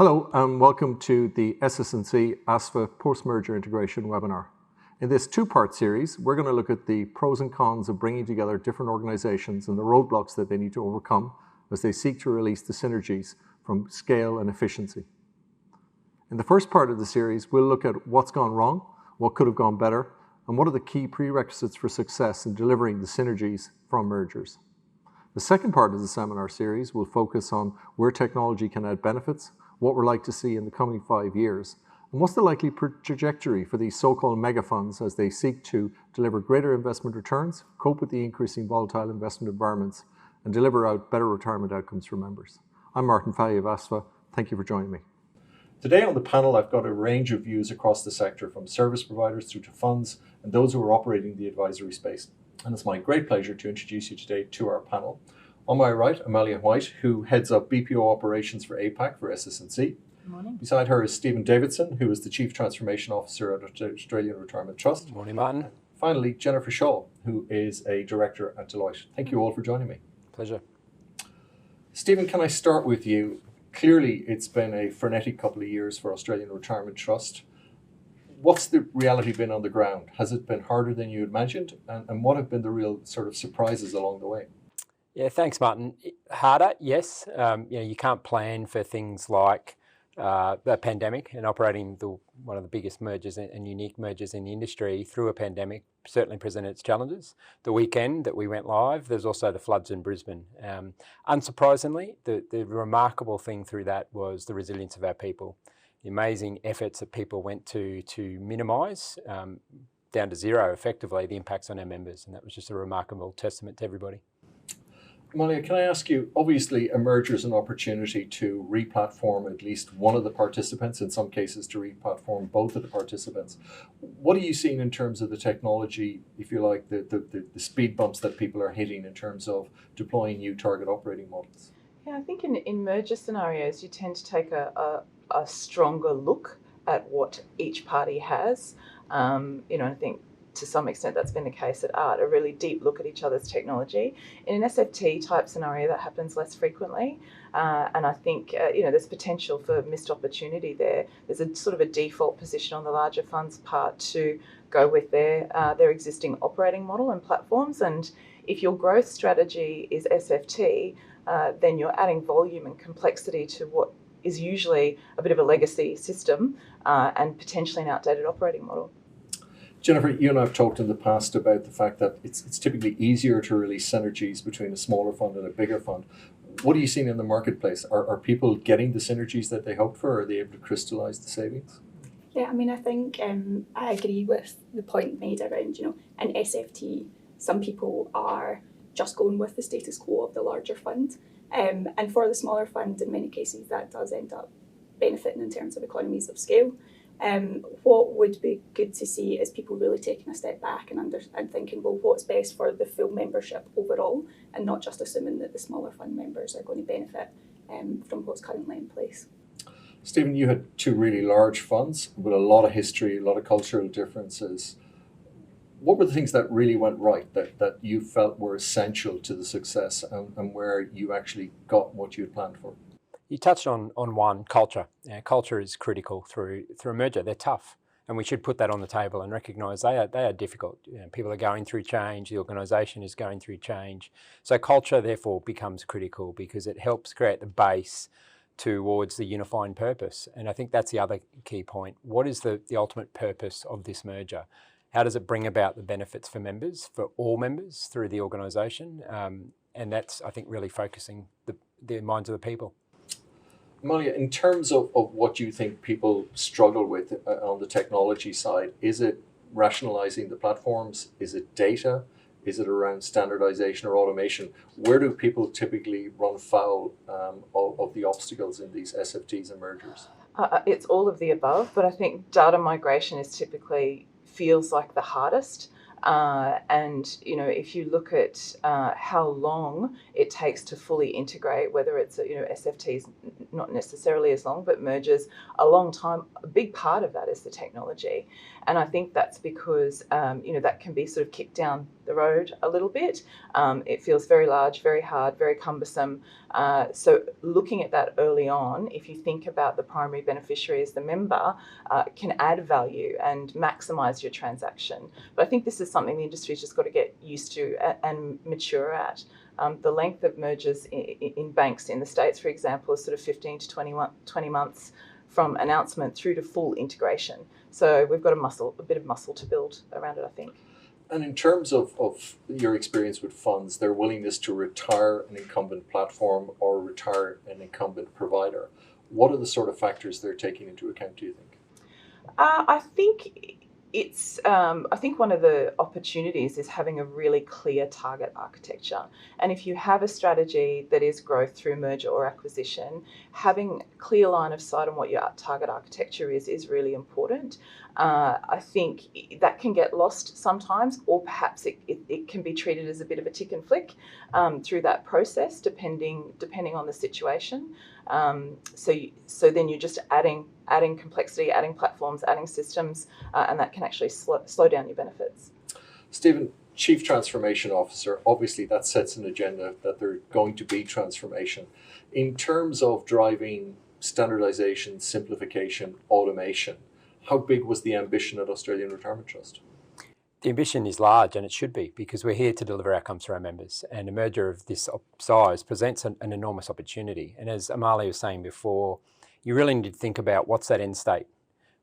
Hello and welcome to the SS&C ASFA post-merger integration webinar. In this two-part series, we're going to look at the pros and cons of bringing together different organizations and the roadblocks that they need to overcome as they seek to release the synergies from scale and efficiency. In the first part of the series, we'll look at what's gone wrong, what could have gone better, and what are the key prerequisites for success in delivering the synergies from mergers. The second part of the seminar series will focus on where technology can add benefits, what we're like to see in the coming 5 years, and what's the likely trajectory for these so-called mega funds as they seek to deliver greater investment returns, cope with the increasing volatile investment environments, and deliver out better retirement outcomes for members. I'm Martin Fahey of ASFA. Thank you for joining me. Today on the panel, I've got a range of views across the sector, from service providers through to funds and those who are operating the advisory space. And it's my great pleasure to introduce you today to our panel. On my right, Amalia White, who heads up BPO operations for APAC for SS&C. Good morning. Beside her is Stephen Davidson, who is the Chief Transformation Officer at Australian Retirement Trust. Good morning, Martin. Finally, Jennifer Shaw, who is a Director at Deloitte. Thank you all for joining me. Pleasure. Stephen, can I start with you? Clearly, it's been a frenetic couple of years for Australian Retirement Trust. What's the reality been on the ground? Has it been harder than you imagined? And what have been the real sort of surprises along the way? Yeah, thanks, Martin. Harder, yes. You can't plan for things like the pandemic, and operating one of the biggest mergers and unique mergers in the industry through a pandemic certainly presented its challenges. The weekend that we went live, there's also the floods in Brisbane. Unsurprisingly, the remarkable thing through that was the resilience of our people. The amazing efforts that people went to minimise down to zero, effectively, the impacts on our members. And that was just a remarkable testament to everybody. Amalia, can I ask you, obviously a merger is an opportunity to re-platform at least one of the participants, in some cases to re-platform both of the participants. What are you seeing in terms of the technology, if you like, the speed bumps that people are hitting in terms of deploying new target operating models? Yeah, I think in merger scenarios, you tend to take a stronger look at what each party has. I think to some extent that's been the case at ART, a really deep look at each other's technology. In an SFT type scenario, that happens less frequently. And I think, there's potential for missed opportunity there. There's a sort of a default position on the larger funds part to go with their existing operating model and platforms. And if your growth strategy is SFT, then you're adding volume and complexity to what is usually a bit of a legacy system and potentially an outdated operating model. Jennifer, you and I have talked in the past about the fact that it's typically easier to release synergies between a smaller fund and a bigger fund. What are you seeing in the marketplace? Are people getting the synergies that they hoped for? Are they able to crystallise the savings? Yeah, I think I agree with the point made around, an SFT, some people are just going with the status quo of the larger fund. And for the smaller fund, in many cases, that does end up benefiting in terms of economies of scale. What would be good to see is people really taking a step back and thinking, well, what's best for the full membership overall, and not just assuming that the smaller fund members are going to benefit from what's currently in place. Stephen, you had two really large funds with a lot of history, a lot of cultural differences. What were the things that really went right that you felt were essential to the success and where you actually got what you had planned for? You touched on one, culture. Culture is critical through a merger. They're tough, and we should put that on the table and recognise they are difficult. People are going through change. The organisation is going through change. So culture, therefore, becomes critical because it helps create the base towards the unifying purpose. And I think that's the other key point. What is the ultimate purpose of this merger? How does it bring about the benefits for members, for all members through the organisation? And that's, I think, really focusing the minds of the people. Amalia, in terms of what you think people struggle with on the technology side, is it rationalizing the platforms? Is it data? Is it around standardization or automation? Where do people typically run foul of the obstacles in these SFTs and mergers? It's all of the above, but I think data migration is typically feels like the hardest. And if you look at how long it takes to fully integrate, whether it's SFTs, not necessarily as long, but mergers, a long time. A big part of that is the technology, and I think that's because that can be sort of kicked down the road a little bit. It feels very large, very hard, very cumbersome. So looking at that early on, if you think about the primary beneficiary as the member, can add value and maximise your transaction. But I think this is something the industry's just got to get used to and mature at. The length of mergers in banks in the States, for example, is sort of 15 to 20 months from announcement through to full integration. So we've got a bit of muscle to build around it, I think. And in terms of your experience with funds, their willingness to retire an incumbent platform or retire an incumbent provider, what are the sort of factors they're taking into account, do you think? I think I think one of the opportunities is having a really clear target architecture. And if you have a strategy that is growth through merger or acquisition, having a clear line of sight on what your target architecture is really important. I think that can get lost sometimes, or perhaps it can be treated as a bit of a tick and flick through that process, depending on the situation. So then you're just adding complexity, adding platforms, adding systems, and that can actually slow down your benefits. Stephen, Chief Transformation Officer, obviously that sets an agenda that there's going to be transformation. In terms of driving standardization, simplification, automation, how big was the ambition at Australian Retirement Trust? The ambition is large, and it should be, because we're here to deliver outcomes for our members, and a merger of this size presents an enormous opportunity. And as Amalia was saying before, you really need to think about what's that end state,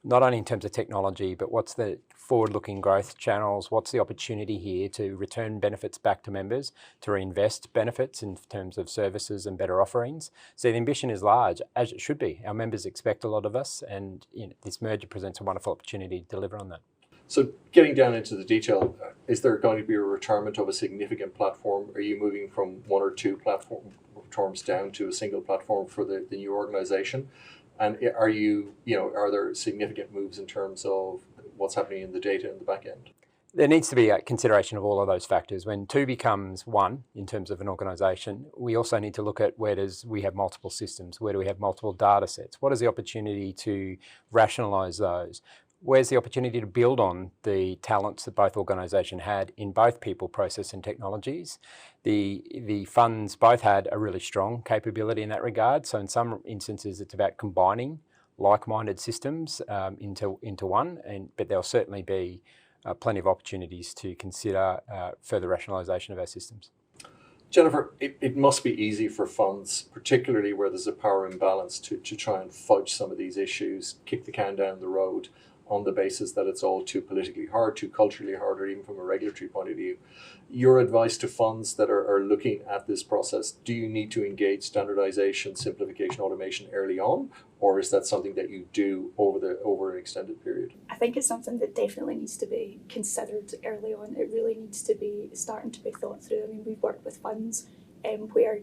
not only in terms of technology, but what's the forward-looking growth channels, what's the opportunity here to return benefits back to members, to reinvest benefits in terms of services and better offerings. So the ambition is large, as it should be. Our members expect a lot of us, and this merger presents a wonderful opportunity to deliver on that. So getting down into the detail, is there going to be a retirement of a significant platform? Are you moving from one or two platforms down to a single platform for the new organisation? And are there significant moves in terms of what's happening in the data in the back end? There needs to be a consideration of all of those factors. When two becomes one in terms of an organisation, we also need to look at where we have multiple systems, where do we have multiple data sets? What is the opportunity to rationalise those? Where's the opportunity to build on the talents that both organisations had in both people, process and technologies? The funds both had a really strong capability in that regard. So in some instances, it's about combining like-minded systems into one, but there'll certainly be plenty of opportunities to consider further rationalisation of our systems. Jennifer, it must be easy for funds, particularly where there's a power imbalance, to try and fudge some of these issues, kick the can down the road on the basis that it's all too politically hard, too culturally hard, or even from a regulatory point of view. Your advice to funds that are looking at this process, do you need to engage standardization, simplification, automation early on, or is that something that you do over an extended period? I think it's something that definitely needs to be considered early on. It really needs to be starting to be thought through. I mean, we've worked with funds where,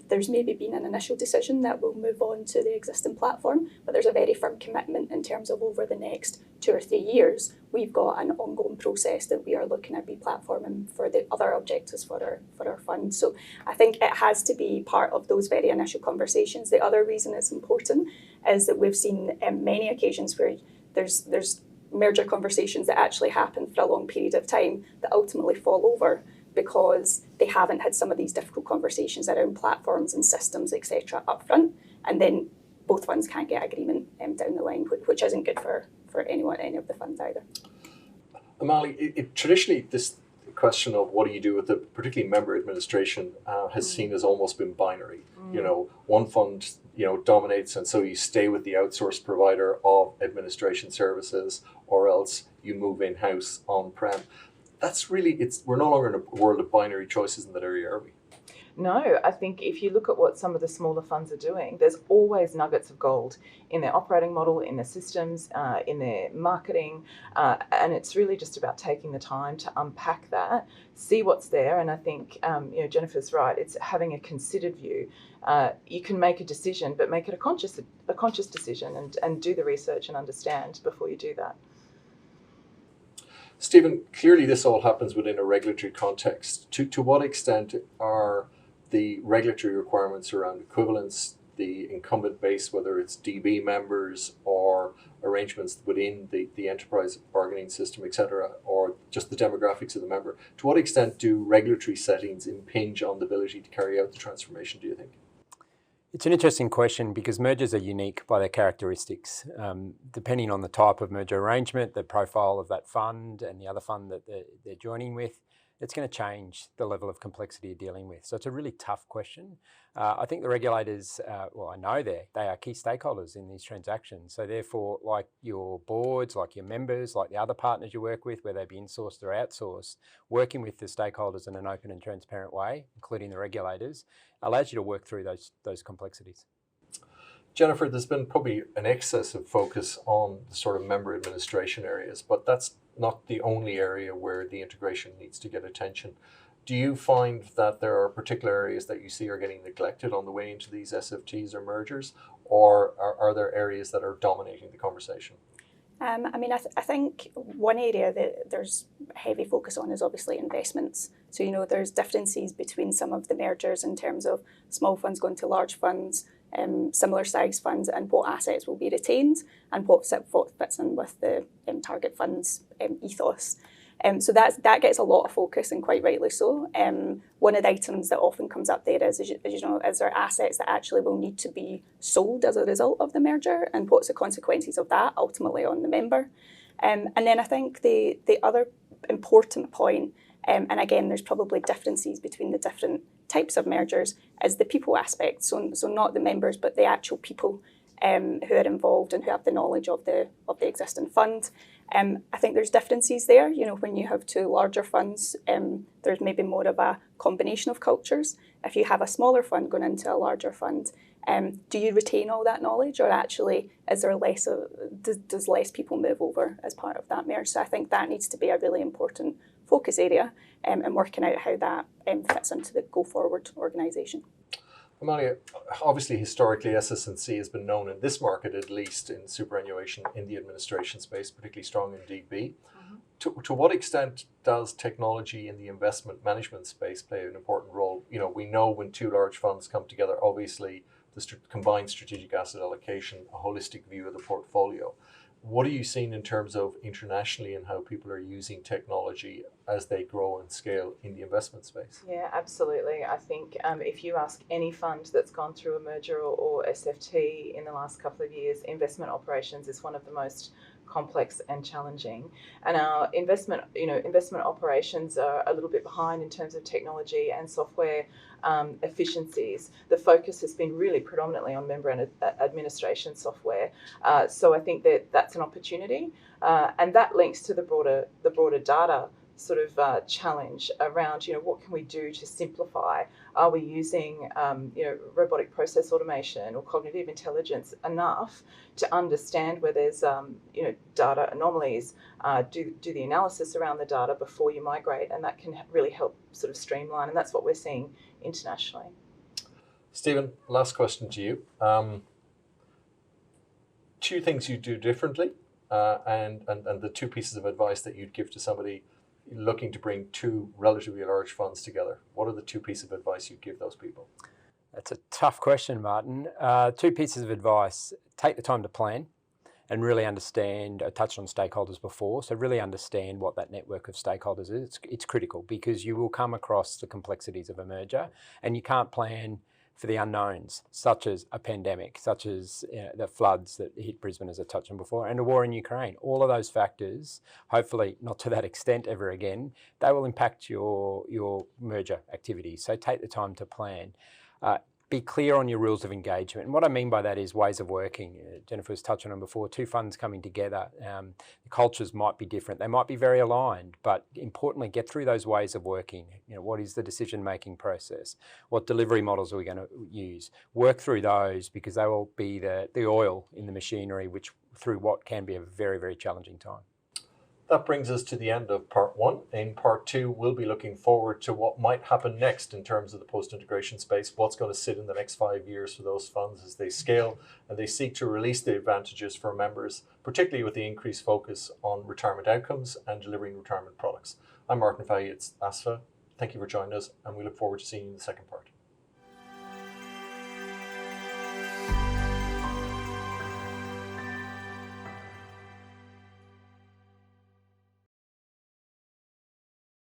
there's maybe been an initial decision that we'll move on to the existing platform, but there's a very firm commitment in terms of over the next 2 or 3 years, we've got an ongoing process that we are looking at replatforming for the other objectives for our fund. So I think it has to be part of those very initial conversations. The other reason it's important is that we've seen many occasions where there's merger conversations that actually happen for a long period of time that ultimately fall over because they haven't had some of these difficult conversations around platforms and systems, etc. up front, and then both funds can't get agreement down the line, which isn't good for any of the funds either. Amalia, traditionally this question of what do you do with the particularly member administration has seen as almost been binary. One fund dominates, and so you stay with the outsourced provider of administration services, or else you move in-house on-prem. That's really, we're no longer in a world of binary choices in that area, are we? No, I think if you look at what some of the smaller funds are doing, there's always nuggets of gold in their operating model, in their systems, in their marketing, and it's really just about taking the time to unpack that, see what's there, and I think Jennifer's right. It's having a considered view. You can make a decision, but make it a conscious decision, and do the research and understand before you do that. Stephen, clearly this all happens within a regulatory context. To what extent are the regulatory requirements around equivalence, the incumbent base, whether it's DB members or arrangements within the enterprise bargaining system, etc., or just the demographics of the member. To what extent do regulatory settings impinge on the ability to carry out the transformation, do you think? It's an interesting question because mergers are unique by their characteristics. Depending on the type of merger arrangement, the profile of that fund and the other fund that they're joining with, it's going to change the level of complexity you're dealing with. So it's a really tough question. I think the regulators, I know they are key stakeholders in these transactions. So therefore, like your boards, like your members, like the other partners you work with, whether they be insourced or outsourced, working with the stakeholders in an open and transparent way, including the regulators, allows you to work through those complexities. Jennifer, there's been probably an excessive focus on the sort of member administration areas, but that's not the only area where the integration needs to get attention. Do you find that there are particular areas that you see are getting neglected on the way into these SFTs or mergers, or are there areas that are dominating the conversation? I think one area that there's heavy focus on is obviously investments. So, there's differences between some of the mergers in terms of small funds going to large funds, similar size funds, and what assets will be retained and what fits in with the target fund's ethos. So that gets a lot of focus, and quite rightly so. One of the items that often comes up there is there assets that actually will need to be sold as a result of the merger, and what's the consequences of that ultimately on the member? And then I think the other important point, and again, there's probably differences between the different types of mergers, is the people aspect. So not the members, but the actual people who are involved and who have the knowledge of the existing fund. I think there's differences there. When you have two larger funds, there's maybe more of a combination of cultures. If you have a smaller fund going into a larger fund, do you retain all that knowledge, or actually is there does less people move over as part of that merge? So I think that needs to be a really important focus area, and working out how that fits into the go-forward organisation. Amalia, obviously historically SS&C has been known in this market, at least in superannuation in the administration space, particularly strong in DB. Mm-hmm. To what extent does technology in the investment management space play an important role? We know when two large funds come together, obviously the combined strategic asset allocation, a holistic view of the portfolio. What are you seeing in terms of internationally and how people are using technology as they grow and scale in the investment space? Yeah, absolutely. I think if you ask any fund that's gone through a merger or SFT in the last couple of years, investment operations is one of the most complex and challenging. And our investment operations are a little bit behind in terms of technology and software efficiencies. The focus has been really predominantly on member and administration software. So I think that's an opportunity, and that links to the broader data sort of challenge around, what can we do to simplify? Are we using, robotic process automation or cognitive intelligence enough to understand where there's, data anomalies, do the analysis around the data before you migrate, and that can really help sort of streamline, and that's what we're seeing internationally. Stephen, last question to you. Two things you do differently, and the two pieces of advice that you'd give to somebody looking to bring two relatively large funds together. What are the two pieces of advice you'd give those people? That's a tough question, Martin. Two pieces of advice. Take the time to plan and really understand. I touched on stakeholders before, so really understand what that network of stakeholders is. It's critical because you will come across the complexities of a merger, and you can't plan for the unknowns, such as a pandemic, such as the floods that hit Brisbane, as I touched on before, and a war in Ukraine. All of those factors, hopefully not to that extent ever again, they will impact your merger activities. So take the time to plan. Be clear on your rules of engagement. And what I mean by that is ways of working. Jennifer was touching on before, two funds coming together. The cultures might be different. They might be very aligned, but importantly, get through those ways of working. What is the decision-making process? What delivery models are we going to use? Work through those, because they will be the oil in the machinery, which through what can be a very, very challenging time. That brings us to the end of part one. In part two, we'll be looking forward to what might happen next in terms of the post-integration space, what's going to sit in the next 5 years for those funds as they scale and they seek to release the advantages for members, particularly with the increased focus on retirement outcomes and delivering retirement products. I'm Martin Fahey, it's ASFA. Thank you for joining us, and we look forward to seeing you in the second part.